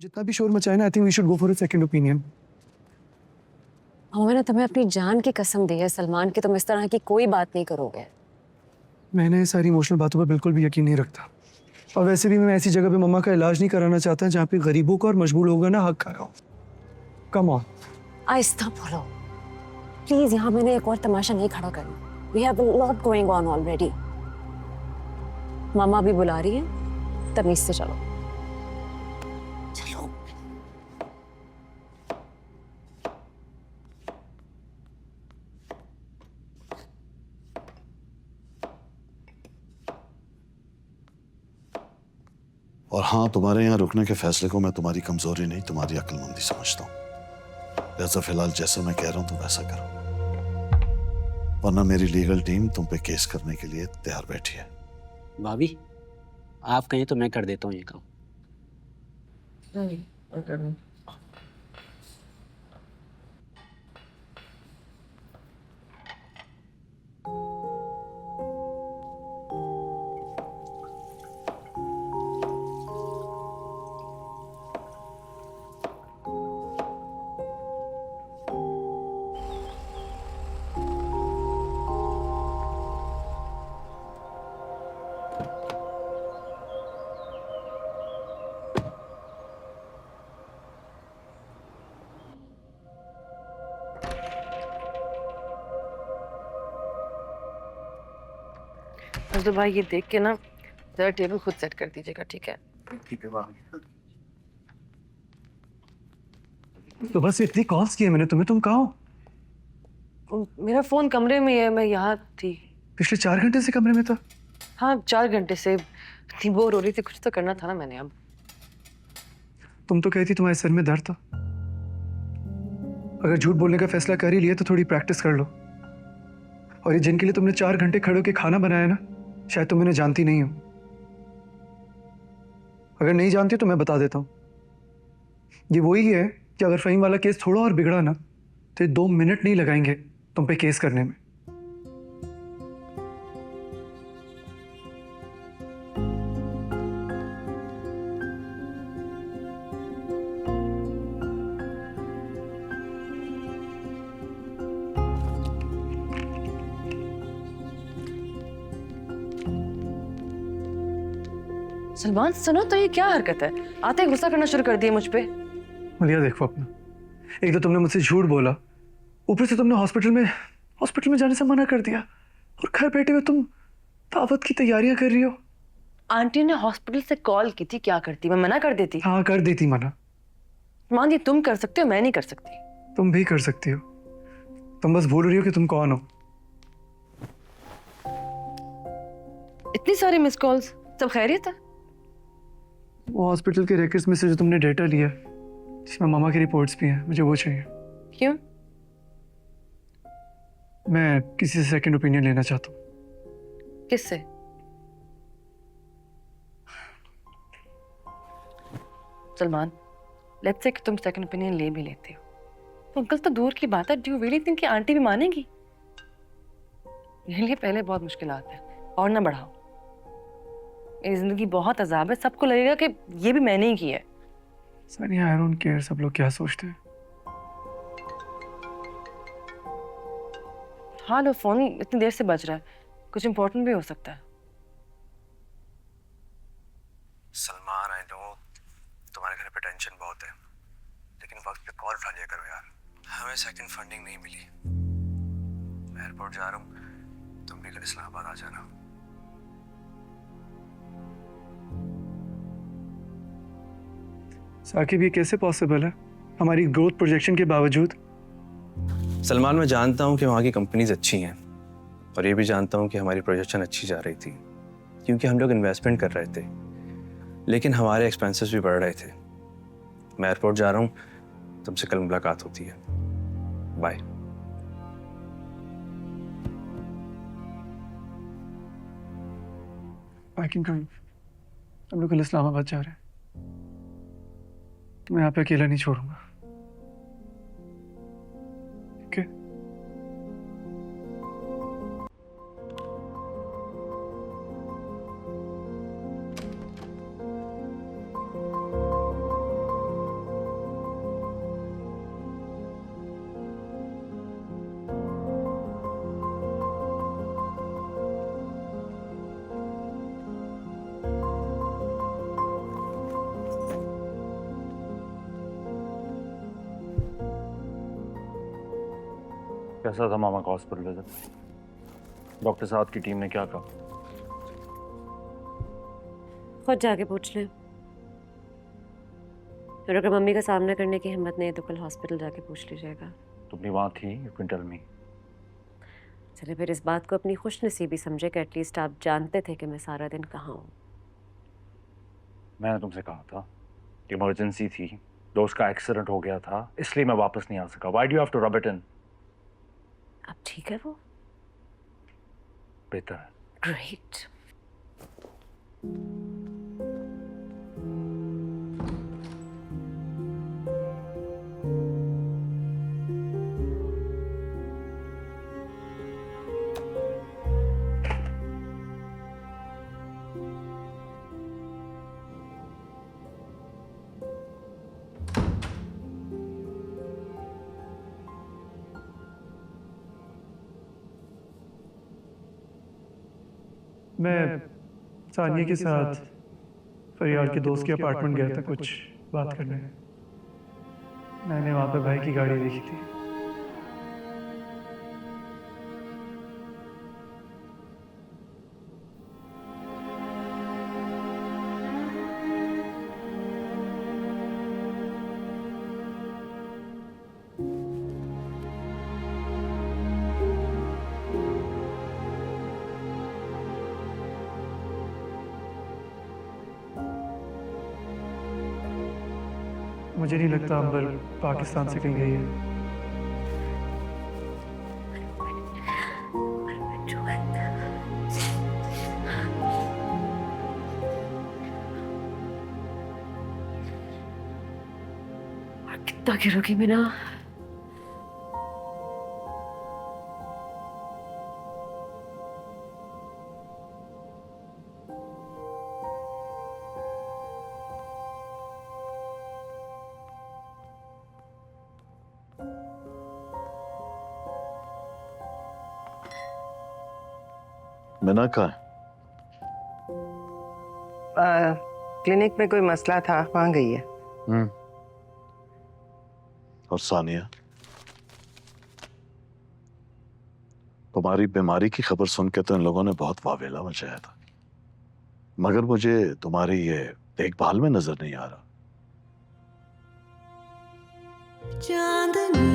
जितना भी शोर मचाए ना, I think we should go for a second opinion. मैंने तुम्हें अपनी जान की कसम दी है सलमान कि तुम इस तरह की कोई बात नहीं करोगे। मैंने सारी इमोशनल बातों पर बिल्कुल भी यकीन नहीं रखता, और वैसे भी मैं ऐसी जगह पे मम्मा का इलाज नहीं कराना चाहता जहाँ पे गरीबों का और मजबूर लोगों का ना हक खाया हो। Come on. आहिस्ता बोलो प्लीज, यहाँ मैंने एक और तमाशा नहीं खड़ा करना। We have a lot going on already. मामा भी बुला रही है, तमीज से चलो। चलो। और हाँ, तुम्हारे यहाँ रुकने के फैसले को मैं तुम्हारी कमजोरी नहीं, तुम्हारी अक्लमंदी समझता हूँ। जैसा फिलहाल जैसा मैं कह रहा हूँ तुम वैसा करो, वरना मेरी लीगल टीम तुम पे केस करने के लिए तैयार बैठी है। भाभी, आप कहें तो मैं कर देता हूँ ये काम। तो भाई ये देख के ना जरा टेबल खुद सेट कर दीजिएगा, ठीक है? ठीक है तो बस इतनी कॉल्स की है मैंने तुम्हें, तुम कहाँ हो? मेरा फोन कमरे में है, मैं यहाँ थी। पिछले 4 घंटे से कमरे में था? हाँ, 4 घंटे से इतनी बोर हो रही थी, कुछ तो करना था ना मैंने। अब तुम तो कहती तुम्हारे सर में दर्द था। अगर झूठ बोलने का फैसला कर ही लिया तो थोड़ी प्रैक्टिस कर लो। और ये जिनके लिए तुमने 4 घंटे खड़े होकर खाना बनाया ना, शायद तुम इन्हें जानती नहीं हो। अगर नहीं जानती तो मैं बता देता हूँ। ये वही है कि अगर फहीम वाला केस थोड़ा और बिगड़ा ना तो ये 2 मिनट नहीं लगाएंगे तुम पे केस करने में। सलमान सुनो तो, ये क्या हरकत है? आते ही गुस्सा करना शुरू कर दिया मुझ पे। मलिया देखो अपना, एक तो तुमने मुझसे झूठ बोला, ऊपर से तुमने हॉस्पिटल में जाने से मना कर दिया, और घर बैठे हुए तुम दावत की तैयारियां कर रही हो। आंटी ने हॉस्पिटल से कॉल की थी, क्या करती? मैं मना कर देती? हाँ कर देती मना। मान ये तुम कर सकते हो, मैं नहीं कर सकती। तुम भी कर सकती हो, तुम बस भूल रही हो कि तुम कौन हो। इतनी सारी मिस कॉल्स, सब खैरियत है? वो हॉस्पिटल के रिकॉर्ड्स में से जो तुमने डेटा लिया, जिसमें मामा की रिपोर्ट्स भी हैं, मुझे वो चाहिए। क्यों? मैं किसी से सेकंड ओपिनियन लेना चाहता हूँ। किससे? सलमान, लेट्स से कि तुम सेकंड ओपिनियन ले भी लेते हो, तो अंकल तो दूर की बात है, डू यू रियली थिंक कि आंटी भी मानेगी? मेरे लिए पहले बहुत मुश्किलात है, और ना बढ़ाओ। मेरी जिंदगी बहुत अजाब है, सबको लगेगा कि ये भी मैंने ही किया है। सानिया, आई डोंट केयर सब लोग क्या सोचते हैं। हाँ लो, फोन इतनी देर से बज रहा है, कुछ इंपॉर्टेंट भी हो सकता है। सलमान, आई नो तुम्हारे घर पे टेंशन बहुत है, लेकिन वक्त पे कॉल उठा लिया करो यार। हमें सेकंड फंडिंग नहीं मिली, मैं एयरपोर्ट जा रहा हूँ, तुम भी कल इस्लामाबाद आ जाना। साकिब, ये कैसे पॉसिबल है हमारी ग्रोथ प्रोजेक्शन के बावजूद? सलमान, मैं जानता हूँ कि वहाँ की कंपनीज अच्छी हैं, और ये भी जानता हूँ कि हमारी प्रोजेक्शन अच्छी जा रही थी क्योंकि हम लोग इन्वेस्टमेंट कर रहे थे, लेकिन हमारे एक्सपेंसेस भी बढ़ रहे थे। मैं एयरपोर्ट जा रहा हूँ, तुमसे कल मुलाकात होती है। बाय। I can come. हम लोग कल इस्लामाबाद जा रहे हैं, मैं यहाँ पे अकेला नहीं छोड़ूंगा। ठीक है? कैसा था मामा का हॉस्पिटल विजिट? डॉक्टर साहब की टीम ने क्या कहा? खुद जाके पूछ ले। और अगर मम्मी का सामना करने की हिम्मत नहीं है तो कल हॉस्पिटल जाके पूछ लीजिएगा। तुम भी वहाँ थी, यू कैन टेल मी। चले फिर इस बात को अपनी खुशनसीबी समझे कि एटलीस्ट आप जानते थे कि मैं सारा दिन कहाँ हूँ। मैंने तुमसे कहा था इमरजेंसी थी, दोस्त का एक्सीडेंट हो गया था, इसलिए मैं वापस नहीं आ सका। Why do you have to rub it in? अब ठीक है वो? बेहतर है। ग्रेट। मैं सानिया के साथ फरियाल के दोस्त के अपार्टमेंट गया था कुछ बात करने। मैंने वहाँ पे भाई की गाड़ी देखी थी। मुझे नहीं लगता अंबर पाकिस्तान से कहीं गई है। कितना गिरोगी मीना? मीना कहाँ है? क्लिनिक में कोई मसला था, वहां गई है। और सानिया? तुम्हारी बीमारी की खबर सुन के तो इन लोगों ने बहुत वावेला मचाया था, मगर मुझे तुम्हारी ये देखभाल में नजर नहीं आ रहा। चांदनी